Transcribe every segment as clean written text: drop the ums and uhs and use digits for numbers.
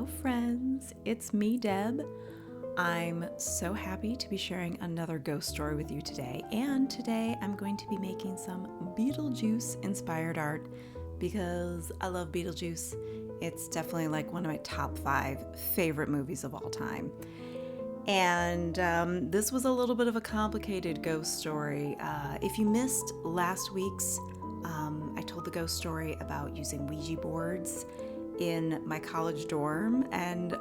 Hello friends, it's me Deb. I'm so happy to be sharing another ghost story with you today, and today I'm going to be making some Beetlejuice inspired art because I love Beetlejuice. It's definitely like one of my top 5 favorite movies of all time. And this was a little bit of a complicated ghost story. If you missed last week's, I told the ghost story about using Ouija boards in my college dorm and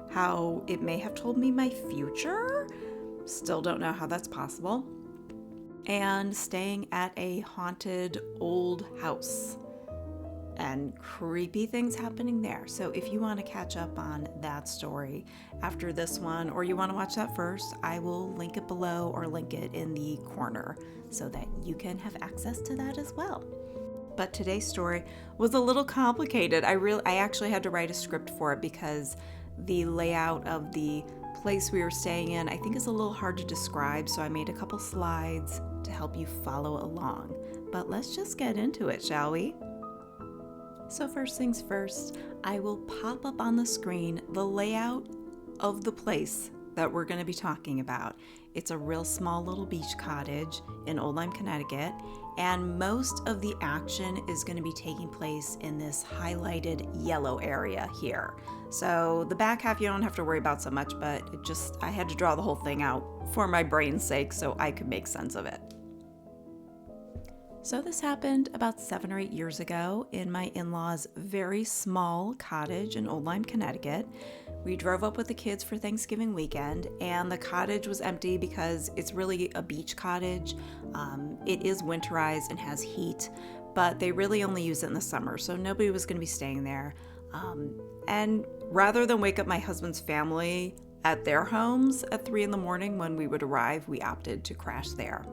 how it may have told me my future. Still don't know how that's possible. And staying at a haunted old house and creepy things happening there. So if you want to catch up on that story after this one, or you want to watch that first, I will link it below or link it in the corner so that you can have access to that as well. But today's story was a little complicated. I actually had to write a script for it because the layout of the place we were staying in, I think, is a little hard to describe. So I made a couple slides to help you follow along. But let's just get into it, shall we? So first things first, I will pop up on the screen the layout of the place that we're going to be talking about. It's a real small little beach cottage in Old Lyme, Connecticut, and most of the action is going to be taking place in this highlighted yellow area here. So the back half you don't have to worry about so much, but I had to draw the whole thing out for my brain's sake so I could make sense of it. So this happened about 7 or 8 years ago in my in-laws' very small cottage in Old Lyme, Connecticut. We drove up with the kids for Thanksgiving weekend, and the cottage was empty because it's really a beach cottage. It is winterized and has heat, but they really only use it in the summer, so nobody was going to be staying there. And rather than wake up my husband's family at their homes at 3 a.m. when we would arrive, we opted to crash there.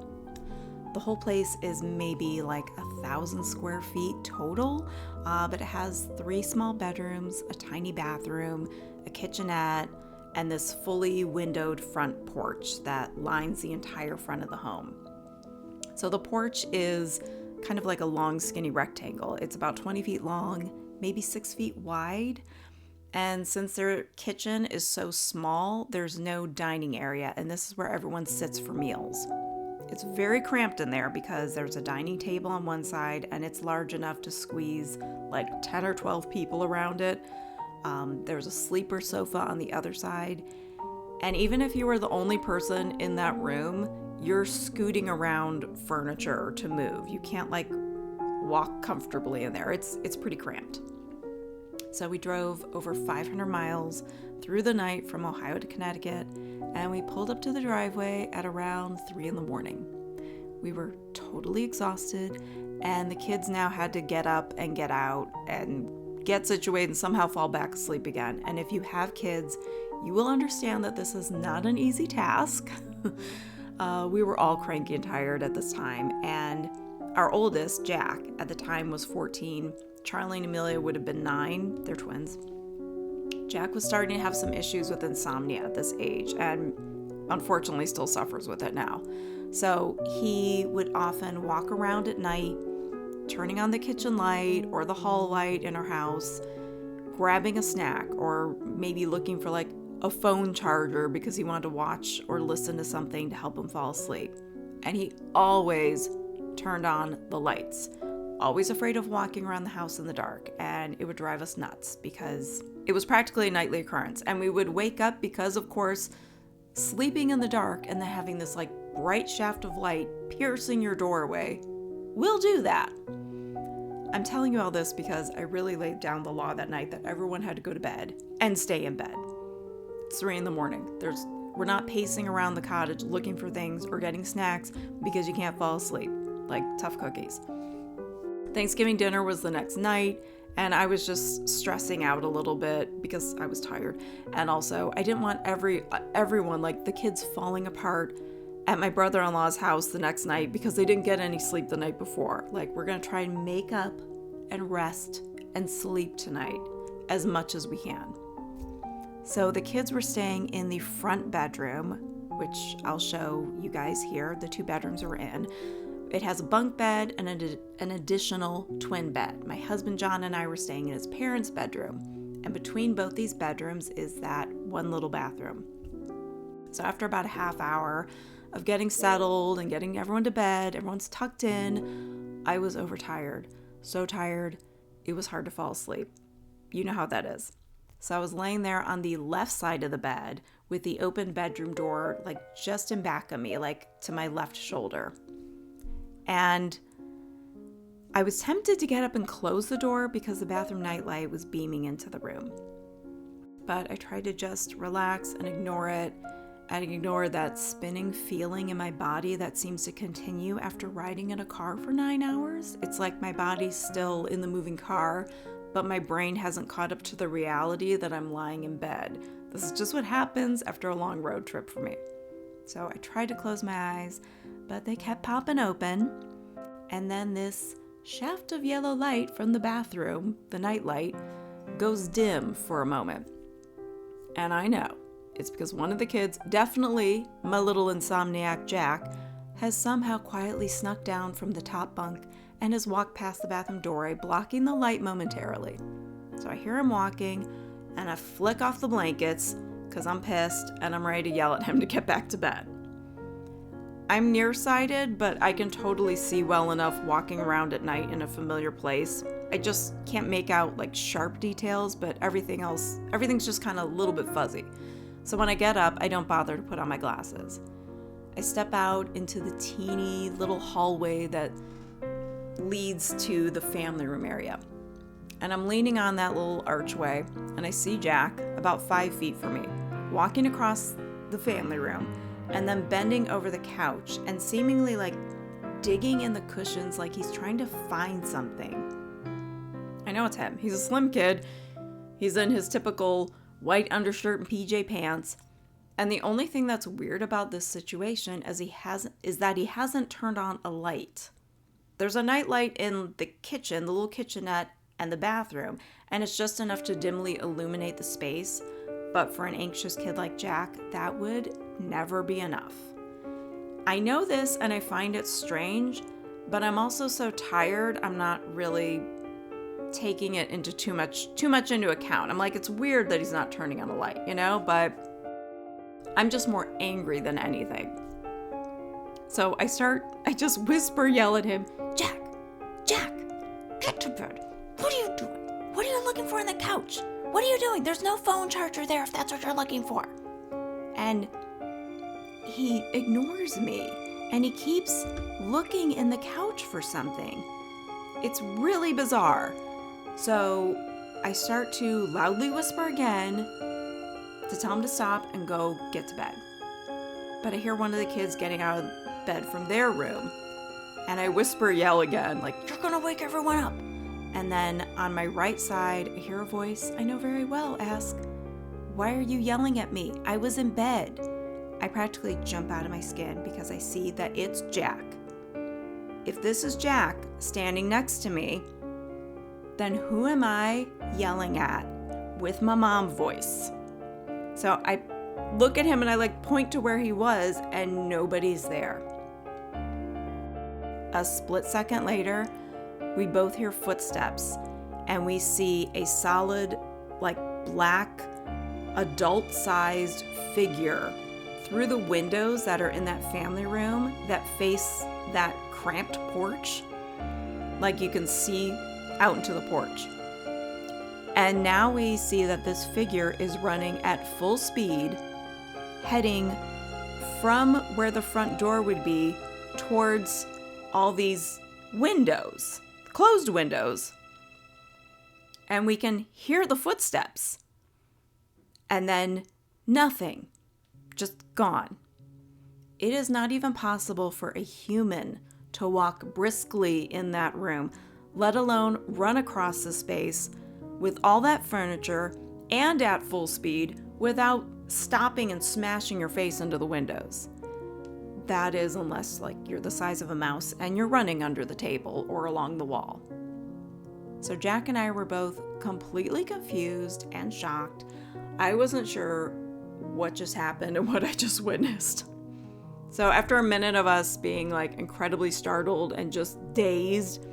The whole place is maybe like 1,000 square feet total, but it has 3 small bedrooms, a tiny bathroom, a kitchenette, and this fully windowed front porch that lines the entire front of the home. So the porch is kind of like a long, skinny rectangle. It's about 20 feet long, maybe 6 feet wide. And since their kitchen is so small, there's no dining area, and this is where everyone sits for meals. It's very cramped in there because there's a dining table on one side and it's large enough to squeeze like 10 or 12 people around it. There's a sleeper sofa on the other side. And even if you were the only person in that room, you're scooting around furniture to move. You can't like walk comfortably in there. It's pretty cramped. So we drove over 500 miles through the night from Ohio to Connecticut, and we pulled up to the driveway at around 3 a.m. We were totally exhausted, and the kids now had to get up and get out and get situated and somehow fall back asleep again. And if you have kids, you will understand that this is not an easy task. We were all cranky and tired at this time, and our oldest, Jack, at the time was 14. Charlie and Amelia would have been 9. They're twins. Jack was starting to have some issues with insomnia at this age and unfortunately still suffers with it now. So he would often walk around at night, turning on the kitchen light or the hall light in our house, grabbing a snack, or maybe looking for like a phone charger because he wanted to watch or listen to something to help him fall asleep. And he always turned on the lights. Always afraid of walking around the house in the dark, and it would drive us nuts because it was practically a nightly occurrence. And we would wake up because, of course, sleeping in the dark and then having this like bright shaft of light piercing your doorway will do that. I'm telling you all this because I really laid down the law that night that everyone had to go to bed and stay in bed. It's 3 a.m. We're not pacing around the cottage looking for things or getting snacks because you can't fall asleep, like tough cookies. Thanksgiving dinner was the next night, and I was just stressing out a little bit because I was tired. And also, I didn't want everyone, like the kids, falling apart at my brother-in-law's house the next night because they didn't get any sleep the night before. Like, we're going to try and make up and rest and sleep tonight as much as we can. So the kids were staying in the front bedroom, which I'll show you guys here. The 2 bedrooms we're in. It has a bunk bed and an additional twin bed. My husband John and I were staying in his parents' bedroom. And between both these bedrooms is that one little bathroom. So after about a half hour of getting settled and getting everyone to bed, everyone's tucked in, I was overtired. So tired, it was hard to fall asleep. You know how that is. So I was laying there on the left side of the bed with the open bedroom door, like just in back of me, like to my left shoulder. And I was tempted to get up and close the door because the bathroom nightlight was beaming into the room. But I tried to just relax and ignore it, and ignore that spinning feeling in my body that seems to continue after riding in a car for 9 hours. It's like my body's still in the moving car, but my brain hasn't caught up to the reality that I'm lying in bed. This is just what happens after a long road trip for me. So I tried to close my eyes, but they kept popping open. And then this shaft of yellow light from the bathroom, the nightlight, goes dim for a moment. And I know it's because one of the kids, definitely my little insomniac Jack, has somehow quietly snuck down from the top bunk and has walked past the bathroom doorway, blocking the light momentarily. So I hear him walking, and I flick off the blankets because I'm pissed and I'm ready to yell at him to get back to bed. I'm nearsighted, but I can totally see well enough walking around at night in a familiar place. I just can't make out like sharp details, but everything's just kind of a little bit fuzzy. So when I get up, I don't bother to put on my glasses. I step out into the teeny little hallway that leads to the family room area. And I'm leaning on that little archway, and I see Jack about 5 feet from me, walking across the family room, and then bending over the couch and seemingly like digging in the cushions like he's trying to find something. I know it's him. He's a slim kid. He's in his typical white undershirt and PJ pants. And the only thing that's weird about this situation is that he hasn't turned on a light. There's a nightlight in the kitchen, the little kitchenette, and the bathroom, and it's just enough to dimly illuminate the space. But for an anxious kid like Jack, that would never be enough. I know this and I find it strange, but I'm also so tired, I'm not really taking it into too much into account. I'm like, it's weird that he's not turning on a light, but I'm just more angry than anything. So I just yell at him, Jack, get to bed. What are you doing? What are you looking for on the couch? What are you doing? There's no phone charger there if that's what you're looking for. And he ignores me, and he keeps looking in the couch for something. It's really bizarre. So I start to loudly whisper again to tell him to stop and go get to bed. But I hear one of the kids getting out of bed from their room, and I yell again, like, you're gonna wake everyone up. And then on my right side, I hear a voice I know very well ask, why are you yelling at me? I was in bed. I practically jump out of my skin because I see that it's Jack. If this is Jack standing next to me, then who am I yelling at with my mom voice? So I look at him and I point to where he was, and nobody's there. A split second later, we both hear footsteps, and we see a solid, black, adult-sized figure through the windows that are in that family room that face that cramped porch. You can see out into the porch. And now we see that this figure is running at full speed, heading from where the front door would be towards all these windows, closed windows. And we can hear the footsteps. And then nothing, just gone. It is not even possible for a human to walk briskly in that room, let alone run across the space with all that furniture and at full speed without stopping and smashing your face into the windows. That is, unless you're the size of a mouse and you're running under the table or along the wall. So Jack and I were both completely confused and shocked. I wasn't sure what just happened and what I just witnessed. So after a minute of us being incredibly startled and just dazed,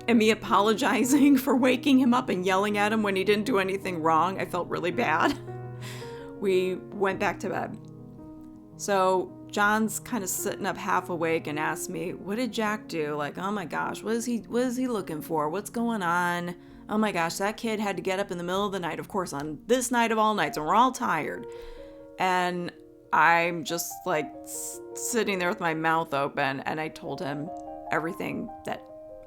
and me apologizing for waking him up and yelling at him when he didn't do anything wrong. I felt really bad. We went back to bed. So John's kind of sitting up half awake and asked me, what did Jack do? Like, oh my gosh, what is he looking for? What's going on? Oh my gosh, that kid had to get up in the middle of the night, of course, on this night of all nights, and we're all tired. And I'm just like sitting there with my mouth open, and I told him everything that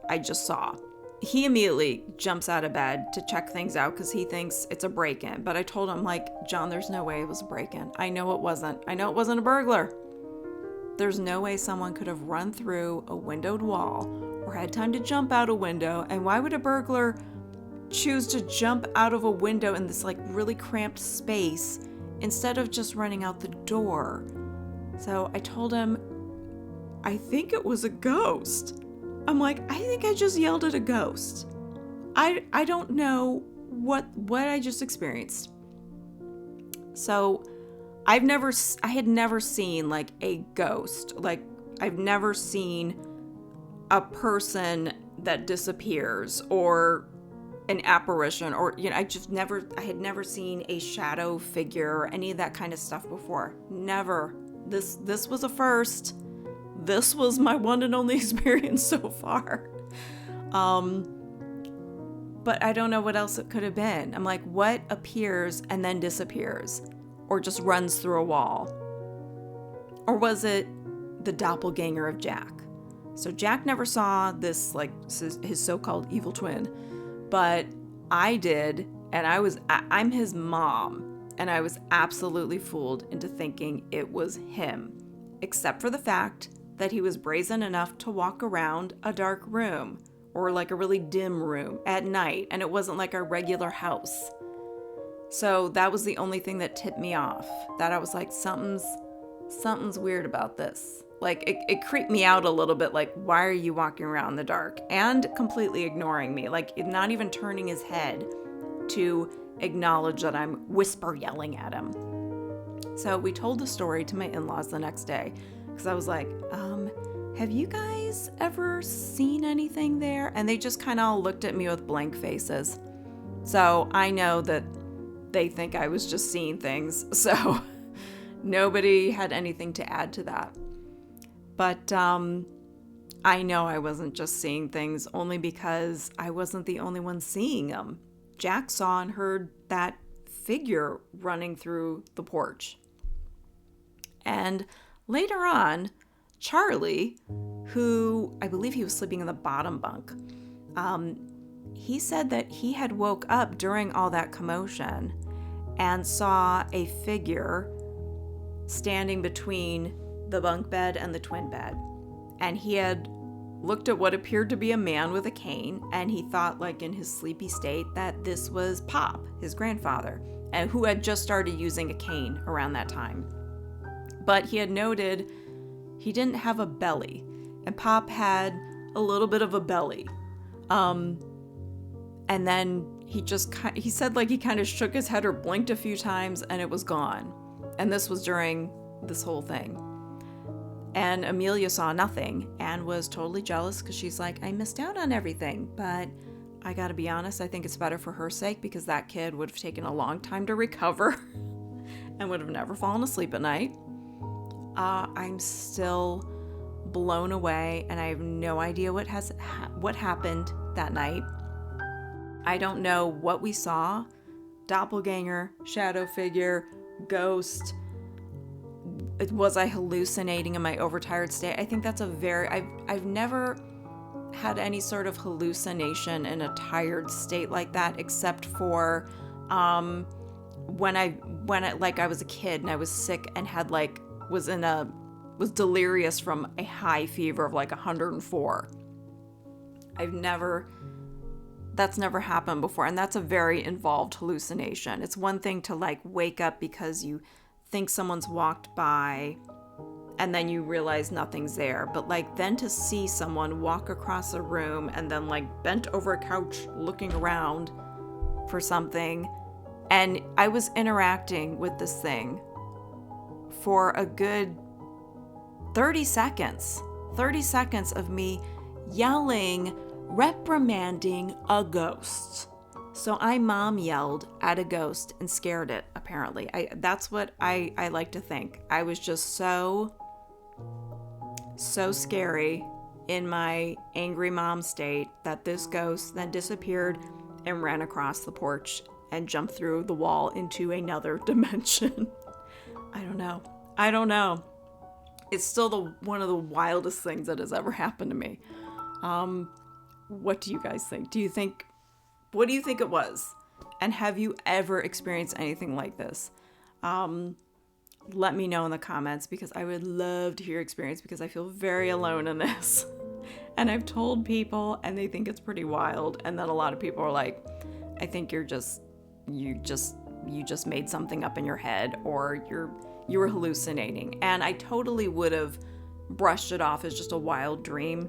I just saw. He immediately jumps out of bed to check things out because he thinks it's a break-in. But I told him, like, John, there's no way it was a break-in. I know it wasn't. I know it wasn't a burglar. There's no way someone could have run through a windowed wall or had time to jump out a window. And why would a burglar choose to jump out of a window in this like really cramped space instead of just running out the door? So I told him, I think it was a ghost. I'm like, I think I just yelled at a ghost. I don't know what I just experienced. So I had never seen like a ghost. Like I've never seen a person that disappears or an apparition, or I had never seen a shadow figure or any of that kind of stuff before. Never. This was a first. This was my one and only experience so far. But I don't know what else it could have been. I'm like, what appears and then disappears or just runs through a wall? Or was it the doppelganger of Jack? So Jack never saw this, like his so-called evil twin, but I did, and I'm his mom, and I was absolutely fooled into thinking it was him, except for the fact that he was brazen enough to walk around a dark room or like a really dim room at night, and it wasn't like our regular house. So that was the only thing that tipped me off, that I was like, something's weird about this. Like it creeped me out a little bit, like, why are you walking around in the dark? And completely ignoring me, like not even turning his head to acknowledge that I'm whisper yelling at him. So we told the story to my in-laws the next day, because I was like, have you guys ever seen anything there? And they just kind of all looked at me with blank faces. So I know that they think I was just seeing things. So nobody had anything to add to that. But I know I wasn't just seeing things, only because I wasn't the only one seeing them. Jack saw and heard that figure running through the porch. And later on, Charlie, who I believe he was sleeping in the bottom bunk, he said that he had woke up during all that commotion and saw a figure standing between the bunk bed and the twin bed. And he had looked at what appeared to be a man with a cane, and he thought, like in his sleepy state, that this was Pop, his grandfather, and who had just started using a cane around that time. But he had noted he didn't have a belly, and Pop had a little bit of a belly. And then he said like he kind of shook his head or blinked a few times and it was gone. And this was during this whole thing. And Amelia saw nothing and was totally jealous because she's like, I missed out on everything. But I gotta be honest, I think it's better for her sake, because that kid would have taken a long time to recover and would have never fallen asleep at night. I'm still blown away, and I have no idea what happened that night. I don't know what we saw. Doppelganger, shadow figure, ghost. Was I hallucinating in my overtired state? I think that's I've never had any sort of hallucination in a tired state like that, except for when I was a kid and I was sick and had was delirious from a high fever of like 104. That's never happened before, and that's a very involved hallucination. It's one thing to like wake up because you think someone's walked by and then you realize nothing's there, but like then to see someone walk across a room and then like bent over a couch looking around for something, and I was interacting with this thing for a good 30 seconds of me yelling, reprimanding a ghost. So I mom yelled at a ghost and scared it, apparently. That's what I like to think. I was just so scary in my angry mom state that this ghost then disappeared and ran across the porch and jumped through the wall into another dimension. I don't know. It's still one of the wildest things that has ever happened to me. What do you guys think? What do you think it was? And have you ever experienced anything like this? Let me know in the comments, because I would love to hear your experience, because I feel very alone in this. And I've told people and they think it's pretty wild. And then a lot of people are like, I think you just made something up in your head, or you were hallucinating. And I totally would have brushed it off as just a wild dream,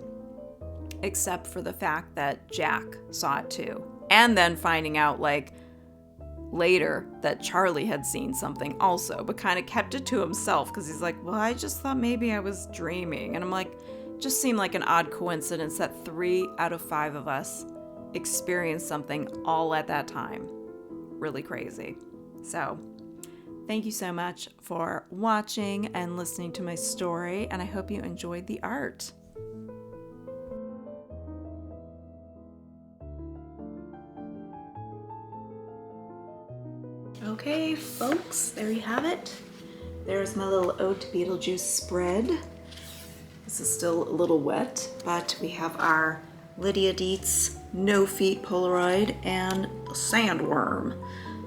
except for the fact that Jack saw it too. And then finding out like later that Charlie had seen something also, but kind of kept it to himself because he's like, well, I just thought maybe I was dreaming. And I'm like, just seemed like an odd coincidence that 3 out of 5 of us experienced something all at that time. Really crazy. So thank you so much for watching and listening to my story, and I hope you enjoyed the art. Okay, folks, there you have it. There's my little ode to Beetlejuice spread. This is still a little wet, but we have our Lydia Dietz No Feet Polaroid and Sandworm.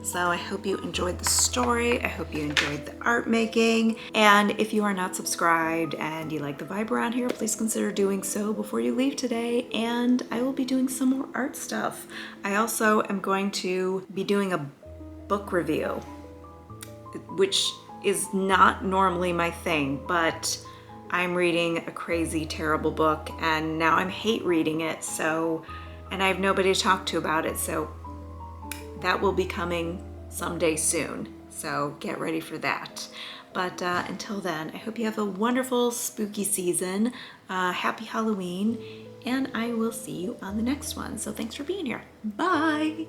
So I hope you enjoyed the story. I hope you enjoyed the art making. And if you are not subscribed and you like the vibe around here, please consider doing so before you leave today. And I will be doing some more art stuff. I also am going to be doing a book review, which is not normally my thing, but I'm reading a crazy, terrible book and now I'm hate reading it. And I have nobody to talk to about it. So that will be coming someday soon. So get ready for that. But until then, I hope you have a wonderful spooky season. Happy Halloween. And I will see you on the next one. So thanks for being here. Bye.